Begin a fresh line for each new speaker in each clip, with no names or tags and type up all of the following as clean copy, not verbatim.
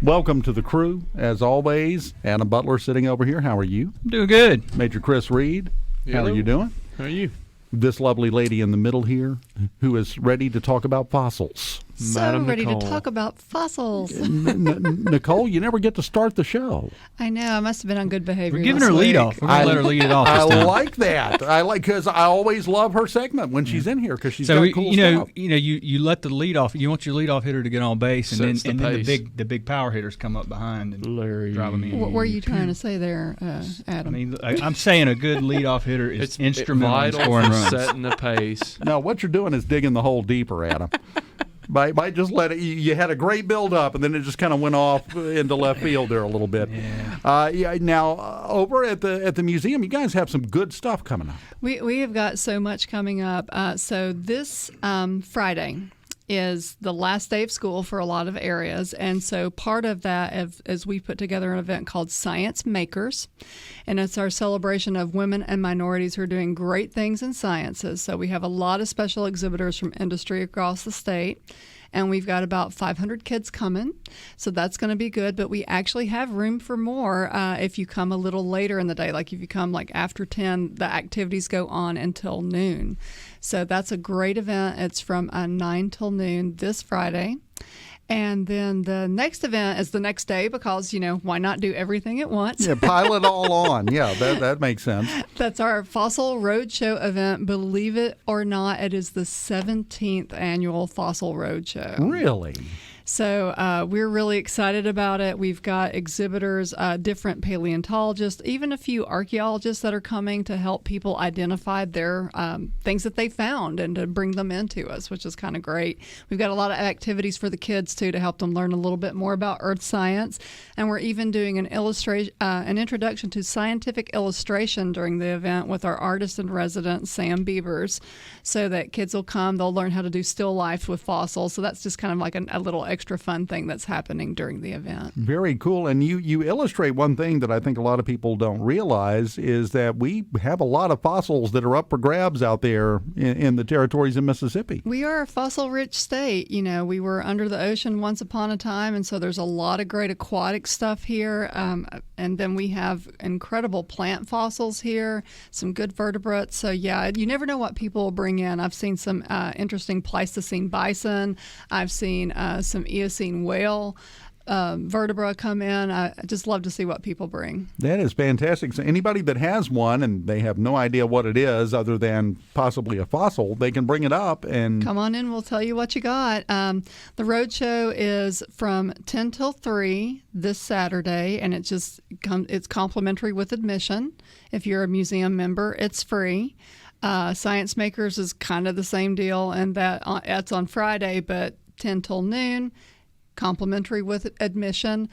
Welcome to the crew, as always. Adam Butler sitting over here. How are you?
I'm doing good.
Major Chris Reed. How are you doing?
How are you?
This lovely lady in the middle here, who is ready to talk about fossils.
So
Madam
ready
Nicole.
to talk about fossils.
Nicole, you never get to start the show.
I know. I must have been on good behavior.
We're giving
this
her lead
week.
off. We're going to let her lead it off
I
this time.
like that. Because I always love her segment when she's in here because she's got cool stuff.
You let the lead off. You want your lead off hitter to get on base, and
Sets
then
the pace.
the big power hitters come up behind and
Larry.
drive them in.
What were you trying to say there, Adam?
I mean, I'm saying a good leadoff hitter is
It's
instrumental in
vital
scoring
for
runs.
setting the pace.
No, what you're doing is digging the hole deeper, Adam. Might just let it. You had a great build up, and then it just kind of went off into left field there a little bit.
Yeah.
Now over at the museum, you guys have some good stuff coming up.
We have got so much coming up. So this Friday is the last day of school for a lot of areas, and so part of that is we put together an event called Science Makers, and it's our celebration of women and minorities who are doing great things in sciences. So we have a lot of special exhibitors from industry across the state, and we've got about 500 kids coming, so that's going to be good. But we actually have room for more if you come a little later in the day. Like if you come like after 10, the activities go on until noon. So that's a great event. It's from 9 till noon this Friday. And then the next event is the next day because, why not do everything at once?
Yeah, pile it all on. Yeah, that makes sense.
That's our Fossil Roadshow event. Believe it or not, it is the 17th annual Fossil Roadshow.
Really?
So we're really excited about it. We've got exhibitors, different paleontologists, even a few archaeologists that are coming to help people identify their things that they found and to bring them into us, which is kind of great. We've got a lot of activities for the kids, too, to help them learn a little bit more about earth science. And we're even doing an introduction to scientific illustration during the event with our artist in residence, Sam Beavers, so that kids will come. They'll learn how to do still life with fossils. So that's just kind of like a little extra fun thing that's happening during the event.
Very cool. And you illustrate one thing that I think a lot of people don't realize is that we have a lot of fossils that are up for grabs out there in the territories in Mississippi.
We are a fossil-rich state. We were under the ocean once upon a time, and so there's a lot of great aquatic stuff here. And then we have incredible plant fossils here, some good vertebrates. So, yeah, you never know what people will bring in. I've seen some interesting Pleistocene bison. I've seen some Eocene whale vertebra come in. I just love to see what people bring.
That is fantastic. So anybody that has one and they have no idea what it is other than possibly a fossil, they can bring it up and
come on in. We'll tell you what you got. The roadshow is from 10 till 3 this Saturday, and it's complimentary with admission. If you're a museum member, it's free. Science Makers is kind of the same deal, and that's on Friday, but 10 till noon, complimentary with admission,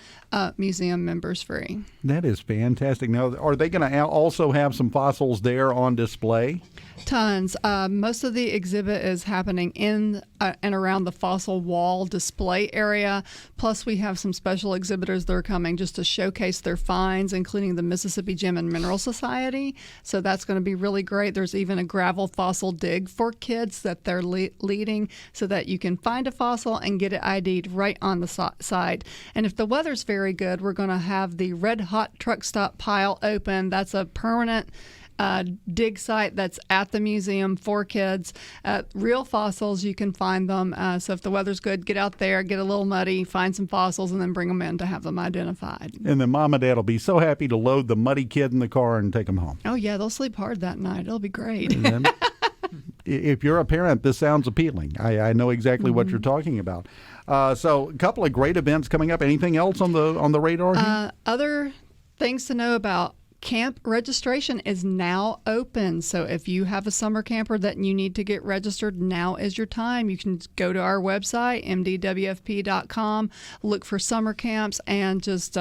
museum members free.
That is fantastic. Now, are they going to also have some fossils there on display?
Tons. Most of the exhibit is happening in and around the fossil wall display area. Plus, we have some special exhibitors that are coming just to showcase their finds, including the Mississippi Gem and Mineral Society. So that's going to be really great. There's even a gravel fossil dig for kids that they're leading so that you can find a fossil and get it ID'd right on the site. And if the weather's very good, we're going to have the Red Hot Truck Stop pile open. That's a permanent dig site that's at the museum for kids. Real fossils, you can find them. So if the weather's good, get out there, get a little muddy, find some fossils, and then bring them in to have them identified.
And then Mom and Dad will be so happy to load the muddy kid in the car and take him home.
Oh, yeah, they'll sleep hard that night. It'll be great.
If you're a parent, this sounds appealing. I know exactly what you're talking about. So a couple of great events coming up. Anything else on the radar here?
Other things to know about. Camp registration is now open. So if you have a summer camper that you need to get registered, now is your time. You can go to our website, mdwfp.com, look for summer camps, and just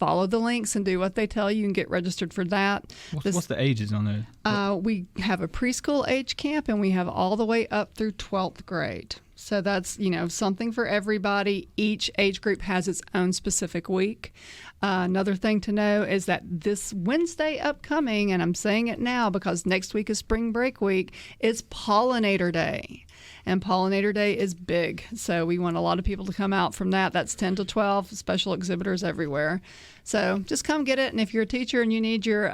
follow the links and do what they tell you and get registered for that.
What's the ages on those?
We have a preschool age camp, and we have all the way up through 12th grade. So that's, something for everybody. Each age group has its own specific week. Another thing to know is that this Wednesday upcoming, and I'm saying it now because next week is spring break week, is Pollinator Day. And Pollinator Day is big. So we want a lot of people to come out from that. That's 10 to 12, special exhibitors everywhere. So just come get it. And if you're a teacher and you need your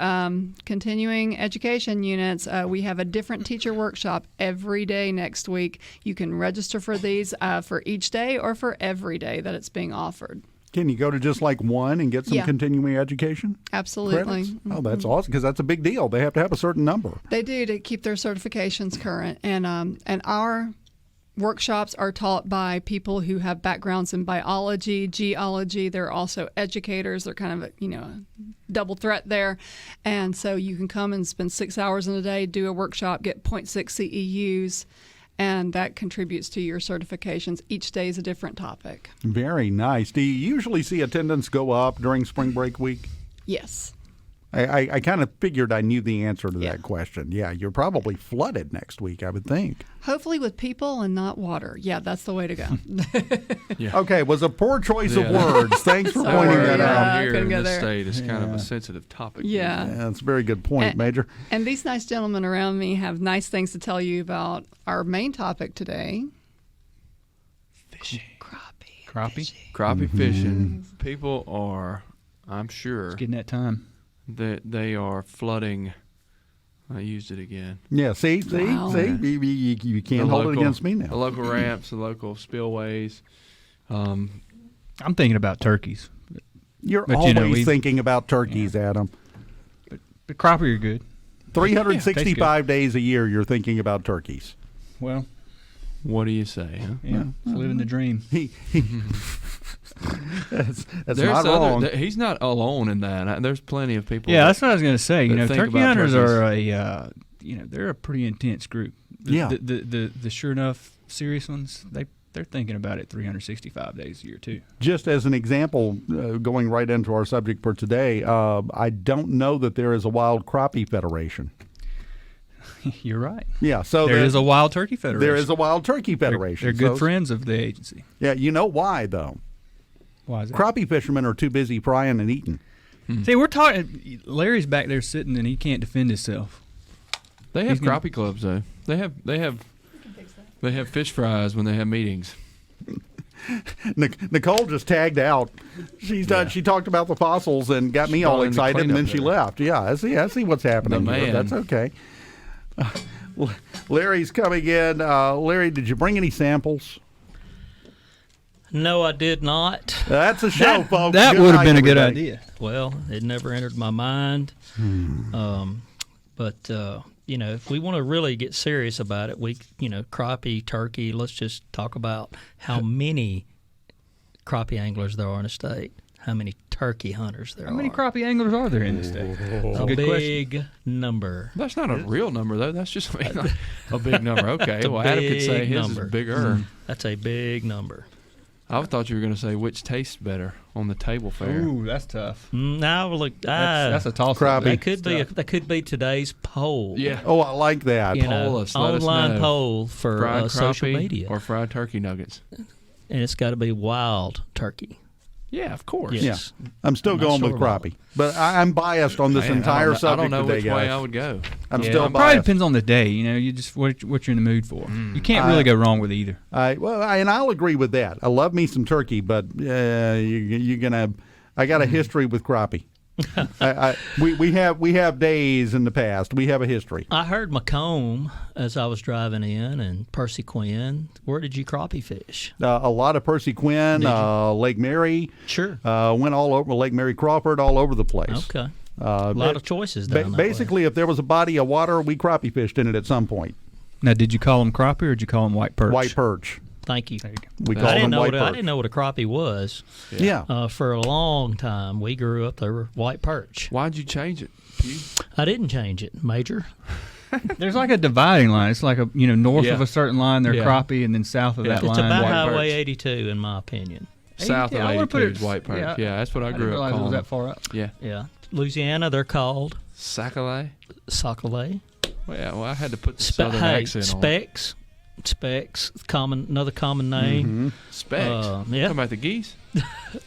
continuing education units, we have a different teacher workshop every day next week. You can register for these for each day or for every day that it's being offered.
Can you go to just like one and get some continuing education?
Absolutely.
Credits? Oh, that's awesome, because that's a big deal. They have to have a certain number.
They do, to keep their certifications current. And our workshops are taught by people who have backgrounds in biology, geology. They're also educators. They're kind of a double threat there. And so you can come and spend 6 hours in a day, do a workshop, get 0.6 CEUs, and that contributes to your certifications. Each day is a different topic.
Very nice. Do you usually see attendance go up during spring break week?
Yes.
I kind of figured I knew the answer to that question. Yeah, you're probably flooded next week, I would think.
Hopefully with people and not water. Yeah, that's the way to go.
Okay, was a poor choice of words. Thanks for pointing that out.
Here in this state is kind of a sensitive topic.
Yeah.
That's a very good point, Major.
And these nice gentlemen around me have nice things to tell you about our main topic today.
Fishing.
Crappie?
Fishing. People are, I'm sure,
It's getting that time.
that they are flooding. I used it again.
Yeah, see?
Wow.
You can't hold it against me
The
now.
local ramps, the local spillways.
I'm thinking about turkeys.
You're
But,
always thinking about turkeys, Adam.
But crappie are good.
365 days a year you're thinking about turkeys.
Well,
What do you say? Huh?
yeah, it's living the dream.
That's
There's
not wrong.
He's not alone in that. There's plenty of people.
Yeah, that's what I was going to say.
that think
Turkey
about
hunters
turkeys.
are they're a pretty intense group.
Yeah.
The sure enough serious ones, they're thinking about it 365 days a year too.
Just as an example, going right into our subject for today, I don't know that there is a wild crappie federation.
You're right.
Yeah, so
There is a wild turkey federation.
There is a wild turkey federation.
They're good
So-
friends of the agency.
Yeah, you know why though?
Why is that?
Crappie fishermen are too busy frying and eating.
See, we're talking. Larry's back there sitting, and he can't defend himself.
They have
He's gonna-
crappie clubs though. They have fish fries when they have meetings.
Nicole just tagged out. She's done. She talked about the fossils and got me
She's
all
brought in the
excited, and then
cleanup
she
there.
left. Yeah, I see what's happening.
The
here.
man.
That's okay. Larry's coming in. Larry, did you bring any samples?
No, I did not.
That's a show, folks.
That
Good
would have
night,
been a good
everybody.
idea.
Well, it never entered my mind. But if we want to really get serious about it, crappie, turkey, let's just talk about how many crappie anglers there are in the state, how many turkey hunters there are.
How many crappie anglers are there in the state? That's
A
good
big number.
That's not a real number though. That's just a big number. Okay.
It's a
Well, Adam could say
big
his
number.
is bigger.
That's a big number.
I thought you were going to say which tastes better on the table fare.
Ooh, that's tough.
Now look,
That's a toss.
Crappie.
that could be today's poll.
Yeah.
Oh, I like that.
You know,
Poll us, let us
online
know.
poll for
Fried
social
crappie
media,
or fried turkey nuggets.
and it's got to be wild turkey.
Yeah, of course.
Yes.
Yeah, I'm still
I'm not
going
sure
with
about
crappie, but I'm biased on this
Man,
entire
I
subject
don't know
today,
which way
guys.
I would go.
I'm
Yeah,
still
it probably
biased.
depends on the day. You just what you're in the mood for. You can't really go wrong with either.
And I'll agree with that. I love me some turkey, but you're gonna. I got a history with crappie. We have days in the past. We have a history.
I heard Macomb as I was driving in, and Percy Quinn. Where did you crappie fish?
A lot of Percy Quinn, Lake Mary.
Sure.
Went all over Lake Mary Crawford, all over the place.
Okay. A lot of choices down that way.
Basically, if there was a body of water, we crappie fished in it at some point.
Now, did you call them crappie or did you call them white perch?
White perch.
Thank you.
There you go.
We
I
call
didn't
them
know
white
what I
perch.
didn't know what a crappie was.
Yeah.
For a long time, we grew up there were white perch.
Why'd you change it, Pew?
I didn't change it, Major.
There's like a dividing line. It's like north
Yeah.
of a certain line, they're
Yeah.
crappie, and then south of that
It's
line,
about
white
Highway
perch.
82, in my opinion.
South of
I wanna
82
put it-
is white perch. Yeah, that's what I
I
grew
didn't
up
realize it was
calling.
that far up.
Yeah.
Yeah. Louisiana, they're called
Sac-a-lay?
sockeye.
Well, I had to put the southern accent on it.
Specs, another common name.
Specs?
Yeah.
Talking about the geese?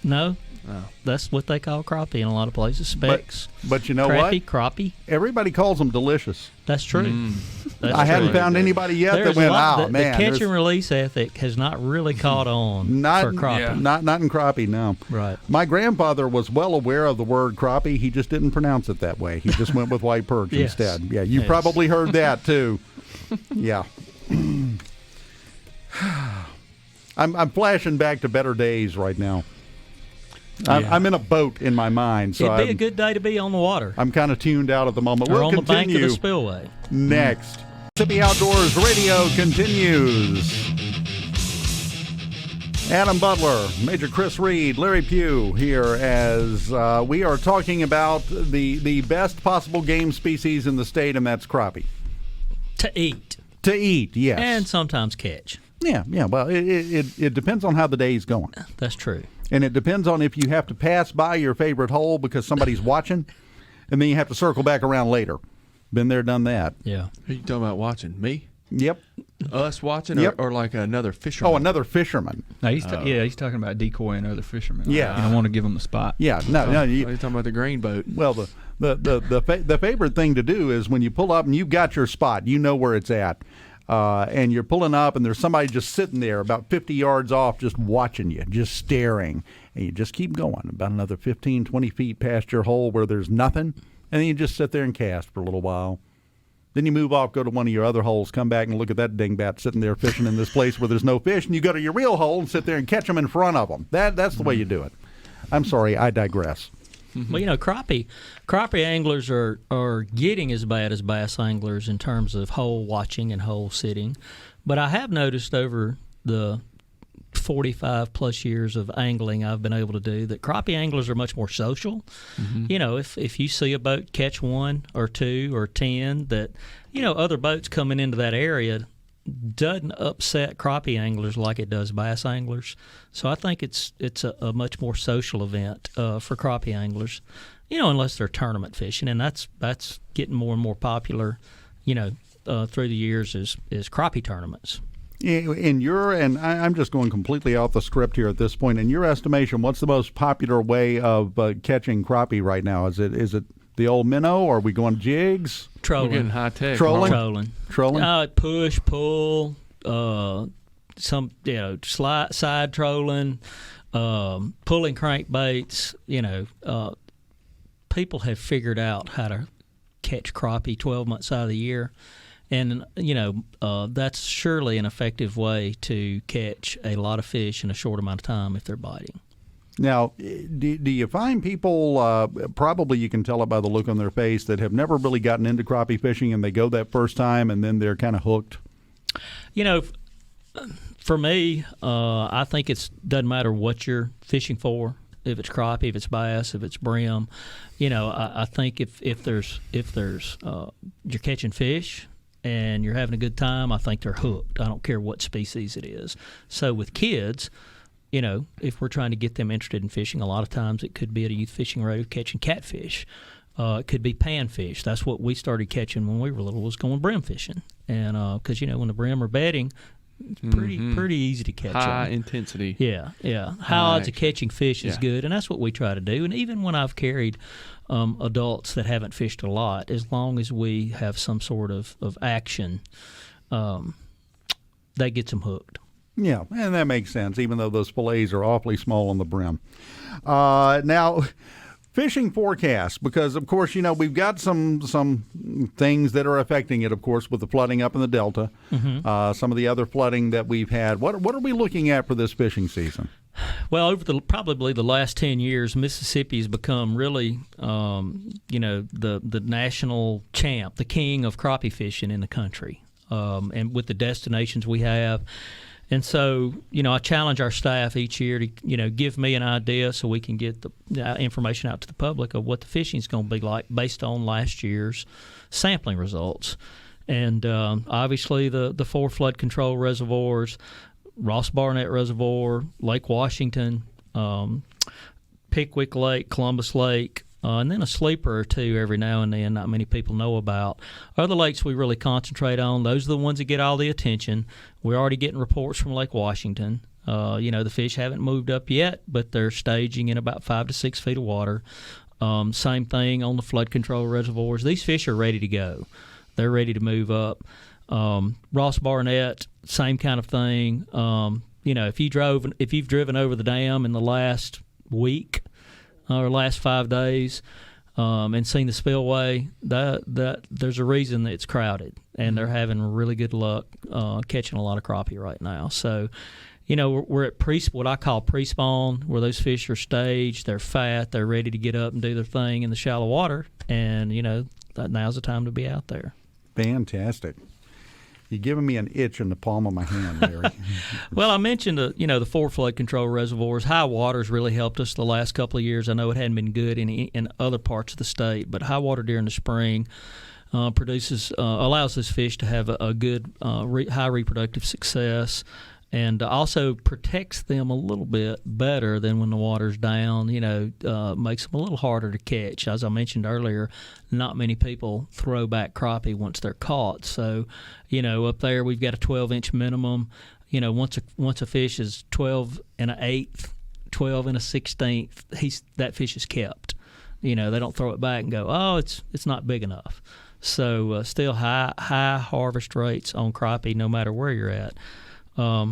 No,
Oh.
that's what they call crappie in a lot of places. Specs.
But you know
Crappie,
what?
crappie.
Everybody calls them delicious.
That's true. That's
I hadn't
true.
found anybody yet
There's
that went,
a lot,
oh,
the
man.
catch
there's
and release ethic has not really caught on
not,
for crappie.
not in crappie, no.
Right.
My grandfather was well aware of the word crappie. He just didn't pronounce it that way. He just went with white perch
Yes.
instead. Yeah, you
Yes.
probably heard that too. Yeah. I'm flashing back to better days right now. I'm in a boat in my mind, so
It'd be a good day to be on the water
I'm kind of tuned out at the moment.
or
We'll
on the bank of
continue
the spillway.
next. Mississippi Outdoors Radio continues. Adam Butler, Major Chris Reed, Larry Pugh here as we are talking about the best possible game species in the state, and that's crappie.
To eat.
To eat, yes.
And sometimes catch.
Yeah. Well, it depends on how the day's going.
That's true.
And it depends on if you have to pass by your favorite hole because somebody's watching, and then you have to circle back around later. Been there, done that.
Yeah.
Who you talking about watching? Me?
Yep.
Us watching?
Yep.
Or like another fisherman?
Oh, another fisherman.
No, he's talking about decoying other fishermen.
Yeah.
You don't want to give them the spot.
Yeah. No.
Are you talking about the grain boat?
Well, the favorite thing to do is when you pull up and you've got your spot, you know where it's at, and you're pulling up and there's somebody just sitting there about 50 yards off just watching you, just staring, and you just keep going about another 15, 20 feet past your hole where there's nothing, and then you just sit there and cast for a little while. Then you move off, go to one of your other holes, come back and look at that dingbat sitting there fishing in this place where there's no fish, and you go to your real hole and sit there and catch them in front of them. That's the way you do it. I'm sorry, I digress.
Well, crappie anglers are getting as bad as bass anglers in terms of hole watching and hole sitting. But I have noticed over the 45 plus years of angling I've been able to do that crappie anglers are much more social. If you see a boat catch 1 or 2 or 10 that other boats coming into that area doesn't upset crappie anglers like it does bass anglers. So I think it's a much more social event for crappie anglers, unless they're tournament fishing, and that's getting more and more popular through the years is crappie tournaments. I'm just going completely off the script here at this point. In your estimation, what's the most popular way of catching crappie right now? Is it the old minnow, or are we going jigs? Trolling.
We're getting high tech.
Trolling. Push, pull, some side trolling, pulling crankbaits. People have figured out how to catch crappie 12 months out of the year. And, that's surely an effective way to catch a lot of fish in a short amount of time if they're biting.
Now, do you find people, probably you can tell it by the look on their face, that have never really gotten into crappie fishing and they go that first time and then they're kind of hooked?
For me, I think it doesn't matter what you're fishing for. If it's crappie, if it's bass, if it's brim, I think if there's you're catching fish and you're having a good time, I think they're hooked. I don't care what species it is. So with kids, if we're trying to get them interested in fishing, a lot of times it could be at a youth fishing road catching catfish. It could be panfish. That's what we started catching when we were little, was going brim fishing. And because when the brim are bedding, it's pretty easy to catch
high
them.
intensity.
Yeah. High odds of catching fish is good, and that's what we try to do. And even when I've carried adults that haven't fished a lot, as long as we have some sort of action, that gets them hooked.
Yeah, and that makes sense, even though those fillets are awfully small on the brim. Now, fishing forecast, because, of course, we've got some things that are affecting it, of course, with the flooding up in the Delta, some of the other flooding that we've had. What are we looking at for this fishing season?
Well, over probably the last 10 years, Mississippi has become really, the national champ, the king of crappie fishing in the country, and with the destinations we have. And so, I challenge our staff each year to, give me an idea so we can get the information out to the public of what the fishing is going to be like based on last year's sampling results. And obviously the 4 flood control reservoirs, Ross Barnett Reservoir, Lake Washington, Pickwick Lake, Columbus Lake, and then a sleeper or two every now and then not many people know about, are the lakes we really concentrate on. Those are the ones that get all the attention. We're already getting reports from Lake Washington. The fish haven't moved up yet, but they're staging in about 5 to 6 feet of water. Same thing on the flood control reservoirs. These fish are ready to go. They're ready to move up. Ross Barnett, same kind of thing. If you've driven over the dam in the last week or last 5 days and seen the spillway, that there's a reason that it's crowded, and they're having really good luck catching a lot of crappie right now. So, we're at what I call pre-spawn, where those fish are staged, they're fat, they're ready to get up and do their thing in the shallow water, and now's the time to be out there.
Fantastic. You're giving me an itch in the palm of my hand, Larry.
Well, I mentioned the 4 flood control reservoirs. High water's really helped us the last couple of years. I know it hadn't been good in other parts of the state, but high water during the spring allows those fish to have a good high reproductive success, and also protects them a little bit better than when the water's down. Makes them a little harder to catch. As I mentioned earlier, not many people throw back crappie once they're caught. So, up there we've got a 12-inch minimum. Once a fish is 12 and an eighth, 12 and a 16th, that fish is kept. They don't throw it back and go, oh, it's not big enough. So still high harvest rates on crappie no matter where you're at. A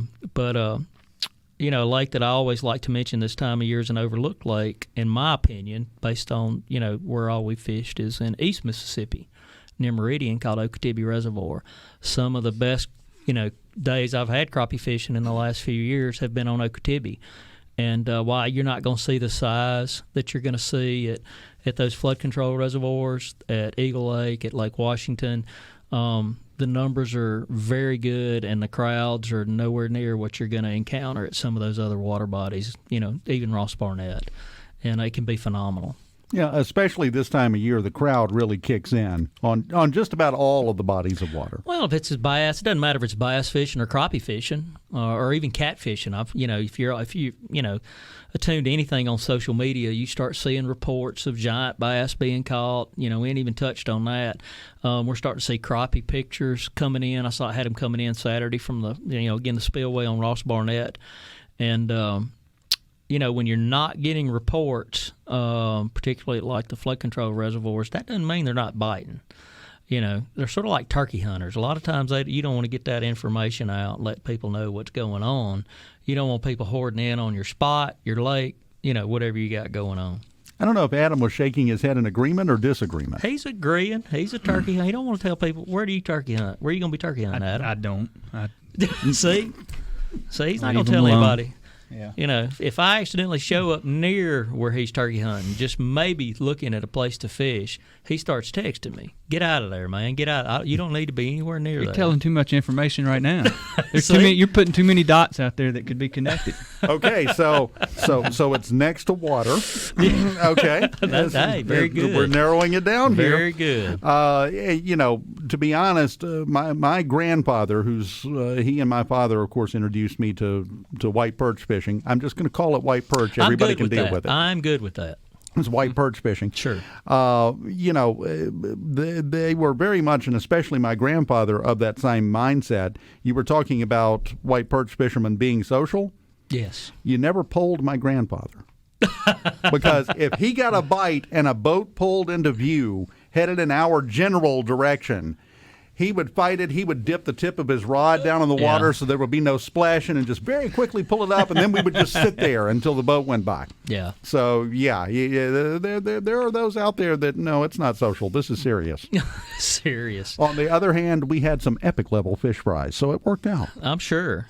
lake that I always like to mention this time of year is an overlooked lake, in my opinion, based on, where all we fished, is in East Mississippi, near Meridian, called Okeechobee Reservoir. Some of the best, days I've had crappie fishing in the last few years have been on Okeechobee. And why you're not going to see the size that you're going to see at those flood control reservoirs, at Eagle Lake, at Lake Washington. The numbers are very good, and the crowds are nowhere near what you're going to encounter at some of those other water bodies, even Ross Barnett. And it can be phenomenal.
Yeah, especially this time of year, the crowd really kicks in on just about all of the bodies of water.
Well, if it's bass, it doesn't matter if it's bass fishing or crappie fishing or even cat fishing. If you attuned to anything on social media, you start seeing reports of giant bass being caught. We ain't even touched on that. We're starting to see crappie pictures coming in. I had them coming in Saturday from the spillway on Ross Barnett, and when you're not getting reports, particularly like the flood control reservoirs, that doesn't mean they're not biting. They're sort of like turkey hunters. A lot of times you don't want to get that information out and let people know what's going on. You don't want people hoarding in on your spot, your lake, whatever you got going on.
I don't know if Adam was shaking his head in agreement or disagreement.
He's agreeing. He's a turkey hunter. He don't want to tell people, where do you turkey hunt? Where are you going to be turkey hunting, Adam?
I don't.
See, he's not going
Leave
to tell
him alone.
anybody.
Yeah.
If I accidentally show up near where he's turkey hunting, just maybe looking at a place to fish, he starts texting me, "Get out of there, man! Get out! You don't need to be anywhere near
You're
there."
telling too much information right now. There's
See?
too many. You're putting too many dots out there that could be connected.
Okay, so it's next to water. Okay,
Hey, very good.
We're narrowing it down here.
Very good.
To be honest, my grandfather, who's he and my father, of course, introduced me to white perch fishing. I'm just going to call it white perch. Everybody can deal with it.
I'm good with that.
It's white perch fishing.
Sure.
They were very much, and especially my grandfather, of that same mindset. You were talking about white perch fishermen being social.
Yes.
You never polled my grandfather. Because if he got a bite and a boat pulled into view, headed in our general direction, he would fight it. He would dip the tip of his rod down in the water so there would be no splashing, and just very quickly pull it up, and then we would just sit there until the boat went by.
Yeah.
So, there are those out there that, no, it's not social. This is serious.
Serious.
On the other hand, we had some epic level fish fries, so it worked out.
I'm sure.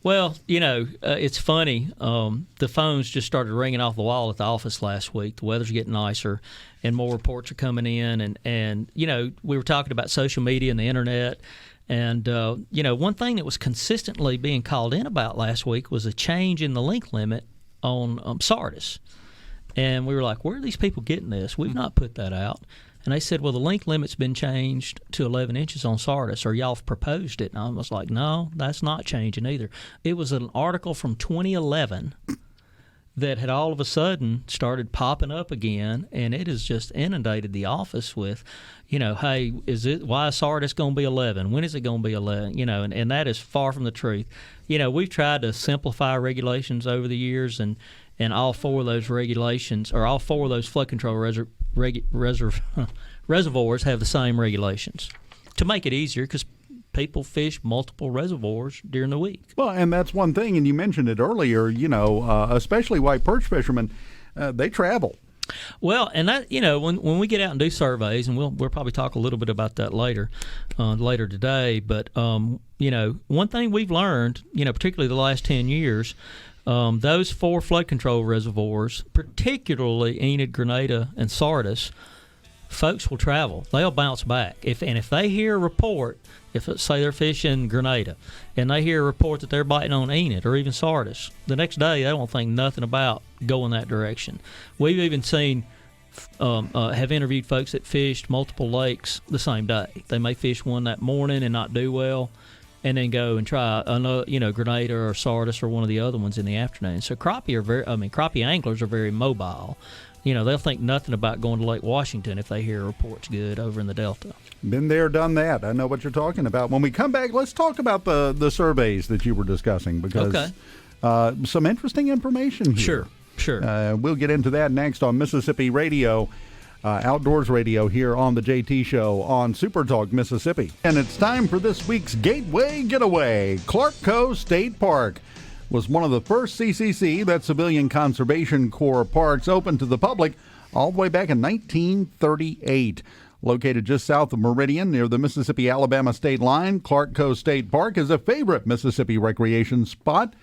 Well, it's funny. The phones just started ringing off the wall at the office last week. The weather's getting nicer, and more reports are coming in. And we were talking about social media and the internet. And, one thing that was consistently being called in about last week was a change in the length limit on sardis. And we were like, where are these people getting this? We've not put that out. And they said, well, the length limit's been changed to 11 inches on sardis, or y'all have proposed it. And I was like, no, that's not changing either. It was an article from 2011 that had all of a sudden started popping up again, and it has just inundated the office with, hey, why is sardis going to be 11? When is it going to be 11? And that is far from the truth. We've tried to simplify regulations over the years, and all four of those regulations, or all four of those flood control reservoirs have the same regulations. to make it easier because people fish multiple reservoirs during the week.
Well, and that's one thing, and you mentioned it earlier, especially white perch fishermen, they travel.
Well, and that when we get out and do surveys, and we'll probably talk a little bit about that later today. But one thing we've learned, particularly the last 10 years, those 4 flood control reservoirs, particularly Enid, Grenada, and Sardis, folks will travel. They'll bounce back. If they hear a report, say they're fishing Grenada, and they hear a report that they're biting on Enid or even Sardis, the next day they won't think nothing about going that direction. We've even seen, have interviewed folks that fished multiple lakes the same day. They may fish one that morning and not do well, and then go and try another, Grenada or Sardis or one of the other ones in the afternoon. So crappie anglers are very mobile. They'll think nothing about going to Lake Washington if they hear a report's good over in the Delta.
Been there, done that. I know what you're talking about. When we come back, let's talk about the surveys that you were discussing, because some interesting information here.
Sure.
We'll get into that next on Mississippi Radio, Outdoors Radio, here on the JT Show on Super Talk Mississippi. And it's time for this week's Gateway Getaway. Clark Cove State Park was one of the first CCC, that Civilian Conservation Corps, parks open to the public all the way back in 1938. Located just south of Meridian near the Mississippi-Alabama state line, Clark Cove State Park is a favorite Mississippi recreation spot.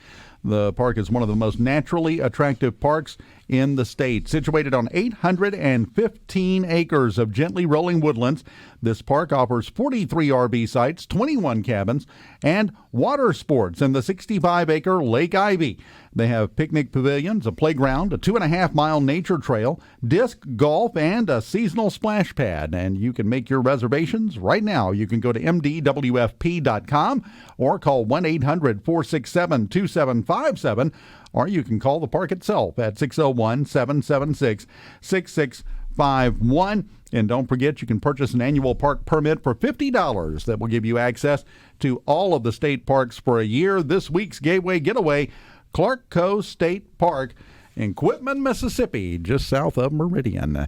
The park is one of the most naturally attractive parks in the state. Situated on 815 acres of gently rolling woodlands, this park offers 43 RV sites, 21 cabins, and water sports in the 65-acre Lake Ivy. They have picnic pavilions, a playground, a 2.5-mile nature trail, disc golf, and a seasonal splash pad. And you can make your reservations right now. You can go to mdwfp.com or call 1-800-467-2757, or you can call the park itself at 601-776-6651. And don't forget, you can purchase an annual park permit for $50 that will give you access to all of the state parks for a year. This week's Gateway Getaway, Clark Cove State Park in Quitman, Mississippi, just south of Meridian.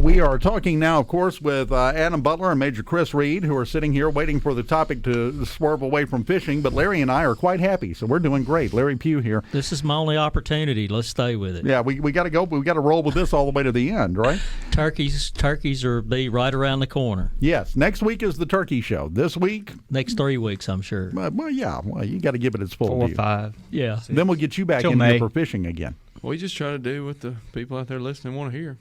We are talking now, of course, with Adam Butler and Major Chris Reed, who are sitting here waiting for the topic to swerve away from fishing. But Larry and I are quite happy, so we're doing great. Larry Pugh here.
This is my only opportunity. Let's stay with it.
Yeah, we got to go. We got to roll with this all the way to the end, right?
Turkeys are be right around the corner.
Yes. Next week is the turkey show. This week,
next 3 weeks, I'm sure.
Well, you got to give it its full
4 or
due.
5.
Yeah.
Then we'll get you back
Till
in here
May.
for fishing again.
We just try to do what the people out there listening want to hear.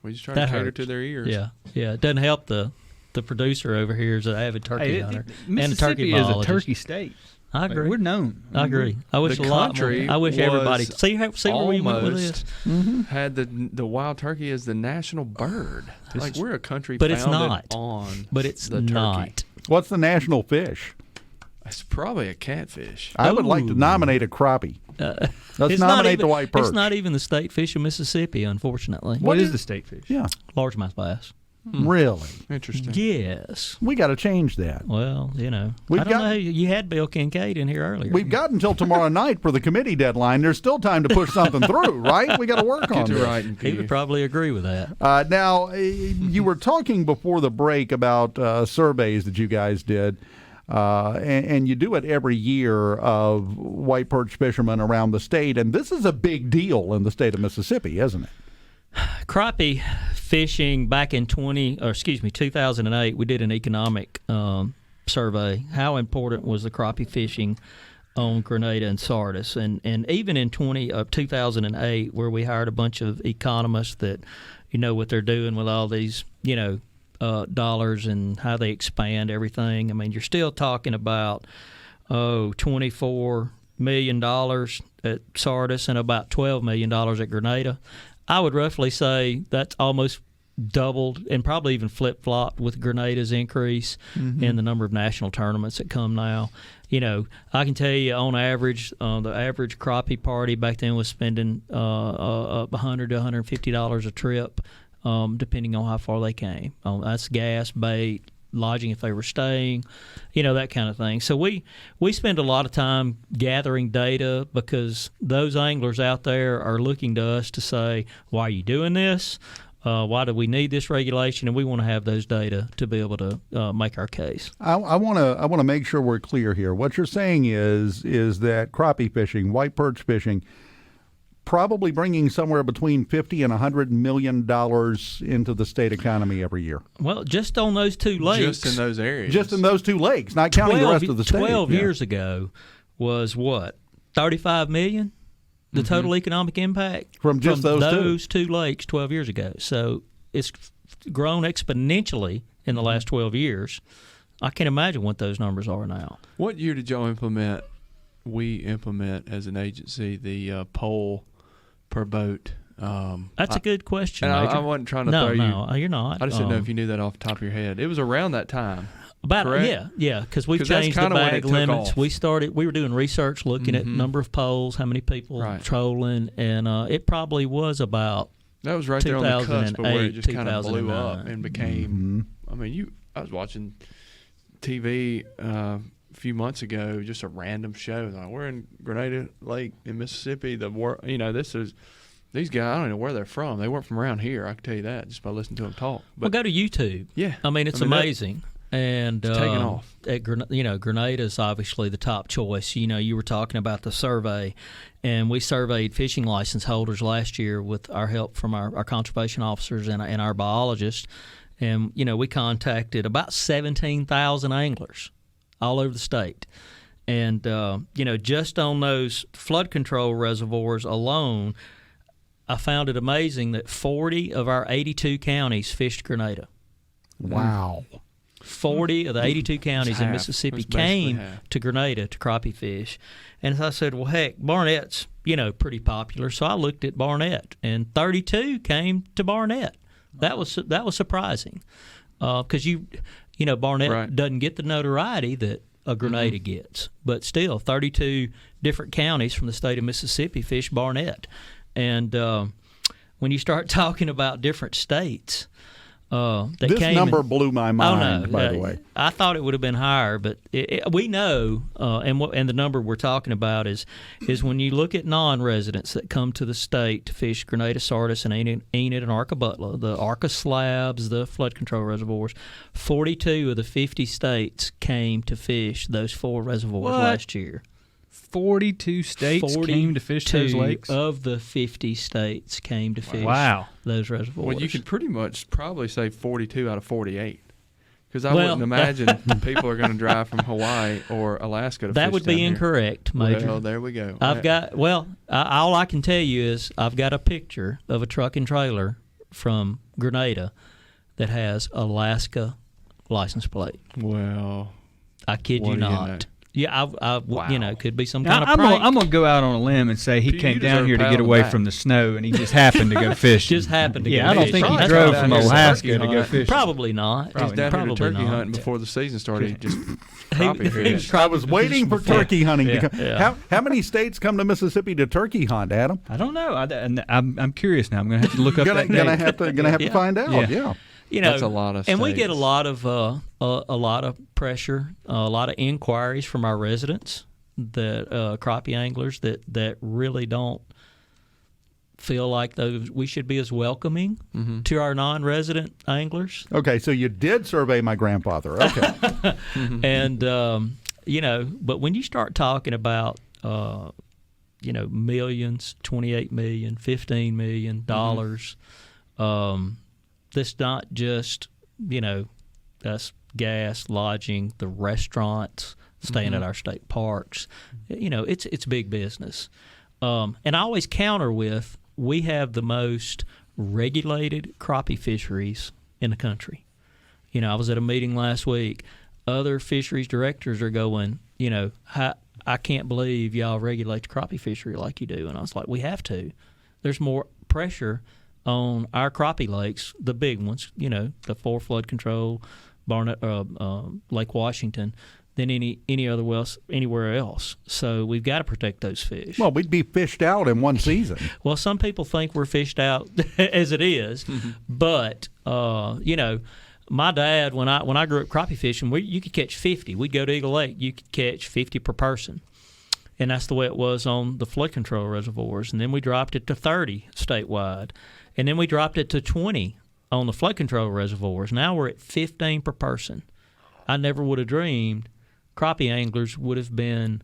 We just try
That
to cater
hurts.
to their ears.
Yeah. It doesn't help the producer over here is an avid turkey hunter and a turkey
Mississippi is a
biologist.
turkey state.
I agree.
We're known.
I agree. I wish
The
a lot
country
more. I wish everybody
was
see where we went with this.
almost had the wild turkey as the national bird. Like we're a country
But it's
founded
not.
on
But it's
the turkey.
not.
What's the national fish?
It's probably a catfish.
I would like to
Ooh.
nominate a crappie. Let's
It's not
nominate
even-
the white perch.
It's not even the state fish of Mississippi, unfortunately.
What is the state fish?
Yeah,
Largemouth bass.
really.
Interesting.
Yes.
We got to change that.
Well,
We've
I don't
got-
know. You had Bill Kincaid in here earlier.
We've got until tomorrow night for the committee deadline. There's still time to push something through, right? We got to work on
Get to
this.
writing,
He would
Peter.
probably agree with that.
Now, you were talking before the break about surveys that you guys did, and you do it every year of white perch fishermen around the state, and this is a big deal in the state of Mississippi, isn't it?
Crappie fishing back in 2008, we did an economic survey. How important was the crappie fishing on Grenada and Sardis? And even in 2008, where we hired a bunch of economists that what they're doing with all these dollars and how they expand everything. I mean, you're still talking about $24 million at Sardis and about $12 million at Grenada. I would roughly say that's almost doubled and probably even flip-flopped with Grenada's increase in the number of national tournaments that come now. I can tell you on average, the average crappie party back then was spending $100 to $150 a trip, depending on how far they came. That's gas, bait, lodging if they were staying, that kind of thing. So we spend a lot of time gathering data because those anglers out there are looking to us to say, why are you doing this? Why do we need this regulation? And we want to have those data to be able to make our case.
I want to make sure we're clear here. What you're saying is that crappie fishing, white perch fishing, probably bringing somewhere between $50 and $100 million into the state economy every year.
Well, just on those two lakes.
Just in those areas.
Just in those two lakes, not counting the rest of the state.
12 years ago was what? 35 million? The total economic impact
from just those
two lakes 12 years ago. So it's grown exponentially in the last 12 years. I can't imagine what those numbers are now.
What year did y'all implement? We implement as an agency the pole per boat.
That's a good question.
And
Major.
I wasn't trying to throw you.
No, you're not.
I just didn't know if you knew that off the top of your head. It was around that time.
Correct? Yeah, because we've changed the bag limits. We were doing research looking at number of poles, how many people trolling, and it probably was about
that was right there on the cusp of where it just kind of blew up and became. I mean, I was watching TV a few months ago, just a random show. Like, we're in Grenada Lake in Mississippi. These guys, I don't know where they're from. They weren't from around here. I can tell you that just by listening to them talk.
But go to YouTube.
Yeah,
I mean, it's amazing. And
it's taking off.
Grenada is obviously the top choice. You were talking about the survey, and we surveyed fishing license holders last year with our help from our conservation officers and our biologists. And we contacted about 17,000 anglers all over the state. And just on those flood control reservoirs alone, I found it amazing that 40 of our 82 counties fished Grenada.
Wow.
40 of the 82 counties in Mississippi came to Grenada to crappie fish. And so I said, well, heck, Barnett's, pretty popular. So I looked at Barnett, and 32 came to Barnett. That was surprising because Barnett doesn't get the notoriety that a Grenada gets. But still, 32 different counties from the state of Mississippi fish Barnett. And when you start talking about different states,
this number blew my mind, by the way.
I thought it would have been higher, but we know, and the number we're talking about is when you look at non-residents that come to the state to fish Grenada, Sardis, and Enid and Arca Butler, the Arca slabs, the flood control reservoirs, 42 of the 50 states came to fish those 4 reservoirs last year.
42 states came to fish those lakes?
Of the 50 states came to fish those reservoirs.
Well, you could pretty much probably say 42 out of 48. Because I wouldn't imagine people are going to drive from Hawaii or Alaska to fish.
That would be incorrect, Major.
Well, there we go.
All I can tell you is I've got a picture of a truck and trailer from Grenada that has Alaska license plate.
Well,
I kid you not. Yeah, could be some kind of
prank.
I'm
going to go out on a limb and say he came down here to get away from the snow, and he just happened to go fishing.
I don't
think he drove from Alaska to go fishing.
Probably not.
He's down here to turkey hunting before the season started. He just crappie fish.
I was waiting for turkey hunting to come. How many states come to Mississippi to turkey hunt, Adam?
I don't know. I'm curious now. I'm going to have to look up that name.
Gonna have to find out. Yeah.
That's a lot of states.
And we get a lot of pressure, a lot of inquiries from our residents, that crappie anglers that really don't feel like we should be as welcoming to our non-resident anglers.
Okay, so you did survey my grandfather. Okay.
And but when you start talking about millions, $28 million, $15 million, that's not just, us gas, lodging, the restaurants, staying at our state parks. It's big business. And I always counter with, we have the most regulated crappie fisheries in the country. I was at a meeting last week. Other fisheries directors are going, I can't believe y'all regulate the crappie fishery like you do. And I was like, we have to. There's more pressure on our crappie lakes, the big ones, the 4 flood control, Barnett, Lake Washington, than anywhere else. So we've got to protect those fish.
Well, we'd be fished out in one season.
Well, some people think we're fished out as it is, but my dad, when I grew up crappie fishing, you could catch 50. We'd go to Eagle Lake, you could catch 50 per person. And that's the way it was on the flood control reservoirs. And then we dropped it to 30 statewide. And then we dropped it to 20 on the flood control reservoirs. Now we're at 15 per person. I never would have dreamed crappie anglers would have been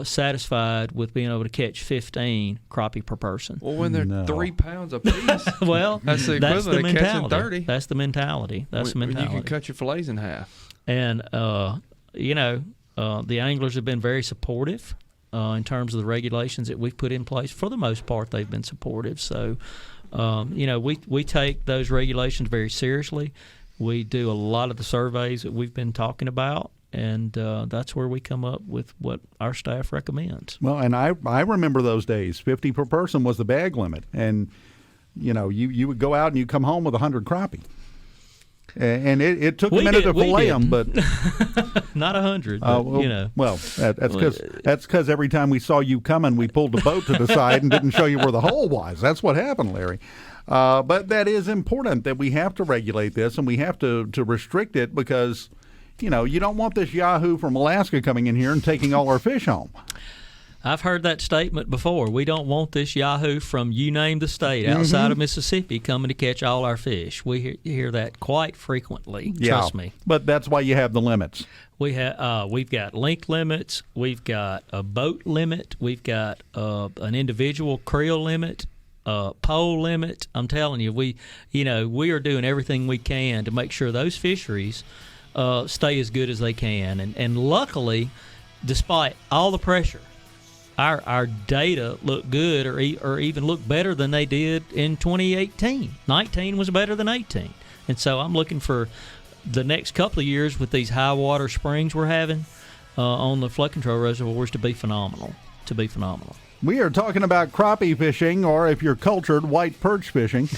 satisfied with being able to catch 15 crappie per person.
Well, when they're 3 pounds apiece,
well,
that's the equivalent of catching 30.
That's the mentality. That's the mentality.
When you can cut your fillets in half.
And, the anglers have been very supportive in terms of the regulations that we've put in place. For the most part, they've been supportive. So, we take those regulations very seriously. We do a lot of the surveys that we've been talking about, and that's where we come up with what our staff recommends.
Well, and I remember those days. 50 per person was the bag limit, and you would go out and you come home with 100 crappie. And it took a minute to fillet them, but
not 100.
Well, that's because every time we saw you coming, we pulled the boat to the side and didn't show you where the hole was. That's what happened, Larry. But that is important that we have to regulate this and we have to restrict it because, you don't want this yahoo from Alaska coming in here and taking all our fish home.
I've heard that statement before. We don't want this yahoo from you name the state outside of Mississippi coming to catch all our fish. We hear that quite frequently. Trust me.
But that's why you have the limits.
We've got length limits. We've got a boat limit. We've got an individual creel limit, pole limit. I'm telling you, we are doing everything we can to make sure those fisheries stay as good as they can. And luckily, despite all the pressure, our data look good or even look better than they did in 2018. 19 was better than 18. And so I'm looking for the next couple of years with these high water springs we're having on the flood control reservoirs to be phenomenal.
We are talking about crappie fishing, or if you're cultured, white perch fishing.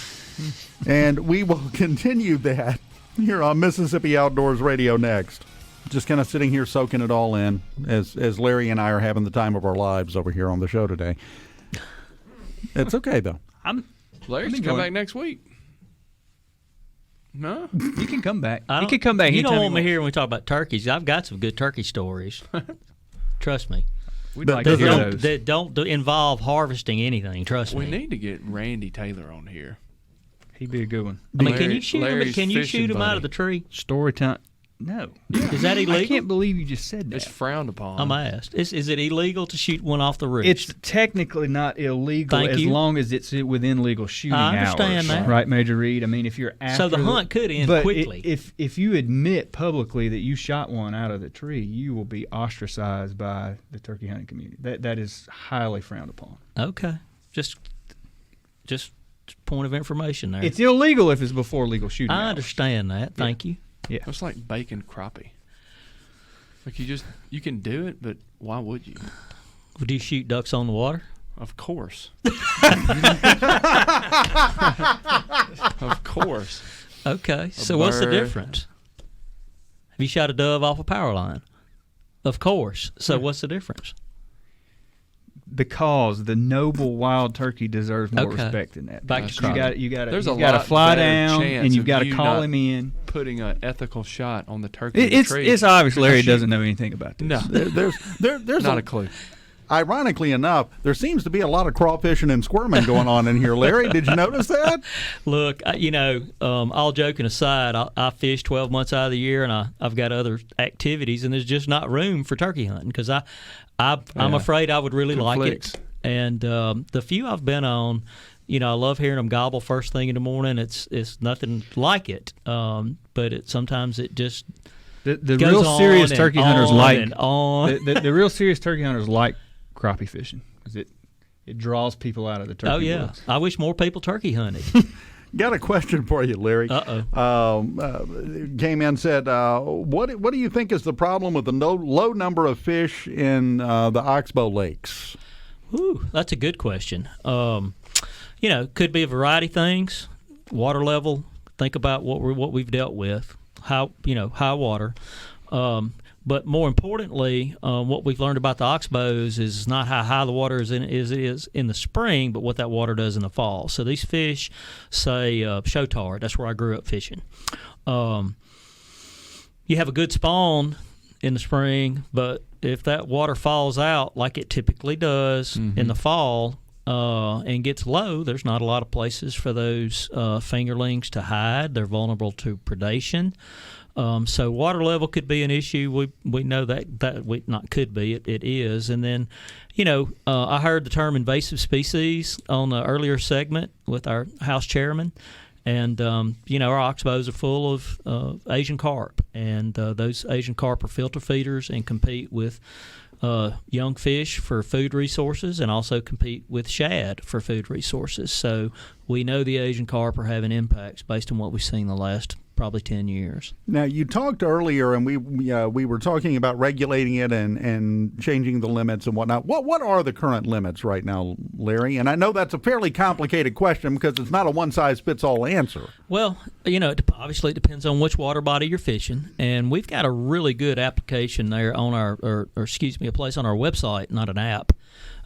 And we will continue that here on Mississippi Outdoors Radio next. Just kind of sitting here soaking it all in as Larry and I are having the time of our lives over here on the show today. It's okay, though.
Larry can come back next week. No?
You can come back. You can come back.
You don't want me here when we talk about turkeys. I've got some good turkey stories. Trust me.
We'd like to hear those.
That don't involve harvesting anything. Trust me.
We need to get Randy Taylor on here.
He'd be a good one.
I mean, can you shoot him out of the tree?
Story time. No.
Is that illegal?
I can't believe you just said that.
It's frowned upon.
I'm asked. Is it illegal to shoot one off the roost?
It's technically not illegal long as it's within legal shooting hours.
I understand that.
Right, Major Reed? I mean, if you're after...
So the hunt could end quickly.
If you admit publicly that you shot one out of the tree, you will be ostracized by the turkey hunting community. That is highly frowned upon.
Okay. Just point of information there.
It's illegal if it's before legal shooting hours.
I understand that. Thank you.
Yeah, it's like bacon crappie. Like you can do it, but why would you?
Would you shoot ducks on the water?
Of course. Of course.
Okay, so what's the difference? Have you shot a dove off a power line? Of course. So what's the difference?
Because the noble wild turkey deserves more respect than that.
Back to crappie.
You got to fly down and you've got to call him in.
Putting an ethical shot on the turkey.
It's obvious Larry doesn't know anything about this.
No,
there's
not a clue.
Ironically enough, there seems to be a lot of crawfishing and squirming going on in here. Larry, did you notice that?
Look, all joking aside, I fish 12 months out of the year, and I've got other activities, and there's just not room for turkey hunting because I'm afraid I would really like it. And the few I've been on, I love hearing them gobble first thing in the morning. It's nothing like it, but sometimes it just
the real serious turkey hunters like
the
real serious turkey hunters like crappie fishing because it draws people out of the turkey.
Oh yeah,
woods.
I wish more people turkey hunted.
Got a question for you, Larry. Came in and said, what do you think is the problem with the low number of fish in the Oxbow lakes?
Ooh, that's a good question. Could be a variety of things. Water level. Think about what we've dealt with. High water. But more importantly, what we've learned about the oxbows is not how high the water is in the spring, but what that water does in the fall. So these fish, say Chotard, that's where I grew up fishing. You have a good spawn in the spring, but if that water falls out like it typically does in the fall and gets low, there's not a lot of places for those fingerlings to hide. They're vulnerable to predation. So water level could be an issue. We know that we not could be. It is. And then, I heard the term invasive species on the earlier segment with our house chairman. And, our oxbows are full of Asian carp. And those Asian carp are filter feeders and compete with young fish for food resources and also compete with shad for food resources. So we know the Asian carp are having impacts based on what we've seen the last probably 10 years.
Now, you talked earlier, and we were talking about regulating it and changing the limits and whatnot. What are the current limits right now, Larry? And I know that's a fairly complicated question because it's not a one-size-fits-all answer.
Well, obviously it depends on which water body you're fishing, and we've got a really good application there on a place on our website, not an app,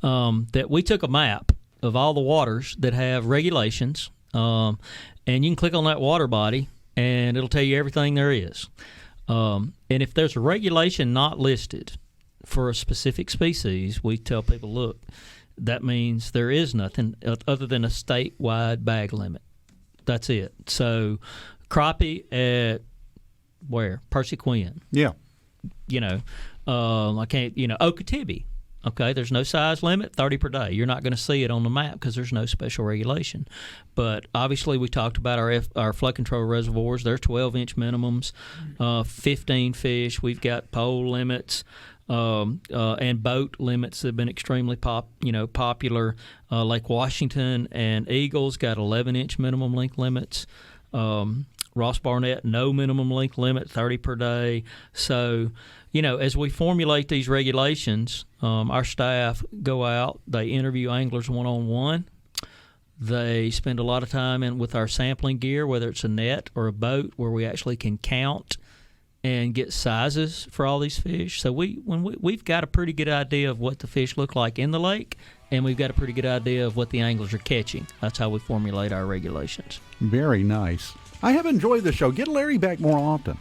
that we took a map of all the waters that have regulations, and you can click on that water body, and it'll tell you everything there is. And if there's a regulation not listed for a specific species, we tell people, look, that means there is nothing other than a statewide bag limit. That's it. So crappie at where? Percy Quinn.
Yeah.
Okeechobee. Okay, there's no size limit, 30 per day. You're not going to see it on the map because there's no special regulation. But obviously we talked about our flood control reservoirs. They're 12-inch minimums, 15 fish. We've got pole limits and boat limits that have been extremely popular. Lake Washington and Eagles got 11-inch minimum length limits. Ross Barnett, no minimum length limit, 30 per day. So, as we formulate these regulations, our staff go out, they interview anglers one-on-one. They spend a lot of time with our sampling gear, whether it's a net or a boat, where we actually can count and get sizes for all these fish. So we've got a pretty good idea of what the fish look like in the lake, and we've got a pretty good idea of what the anglers are catching. That's how we formulate our regulations.
Very nice. I have enjoyed the show. Get Larry back more often.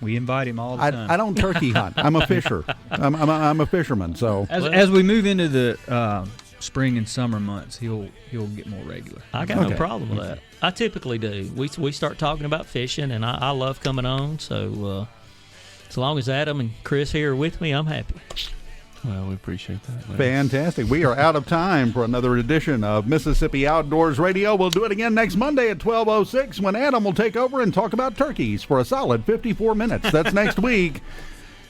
We invite him all the time.
I don't turkey hunt. I'm a fisher. I'm a fisherman. So
as we move into the spring and summer months, he'll get more regular.
I got no problem with that. I typically do. We start talking about fishing, and I love coming on. So as long as Adam and Chris here are with me, I'm happy.
Well, we appreciate that.
Fantastic. We are out of time for another edition of Mississippi Outdoors Radio. We'll do it again next Monday at 12:06 when Adam will take over and talk about turkeys for a solid 54 minutes. That's next week.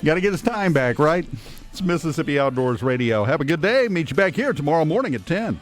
Got to get his time back, right? It's Mississippi Outdoors Radio. Have a good day. Meet you back here tomorrow morning at 10.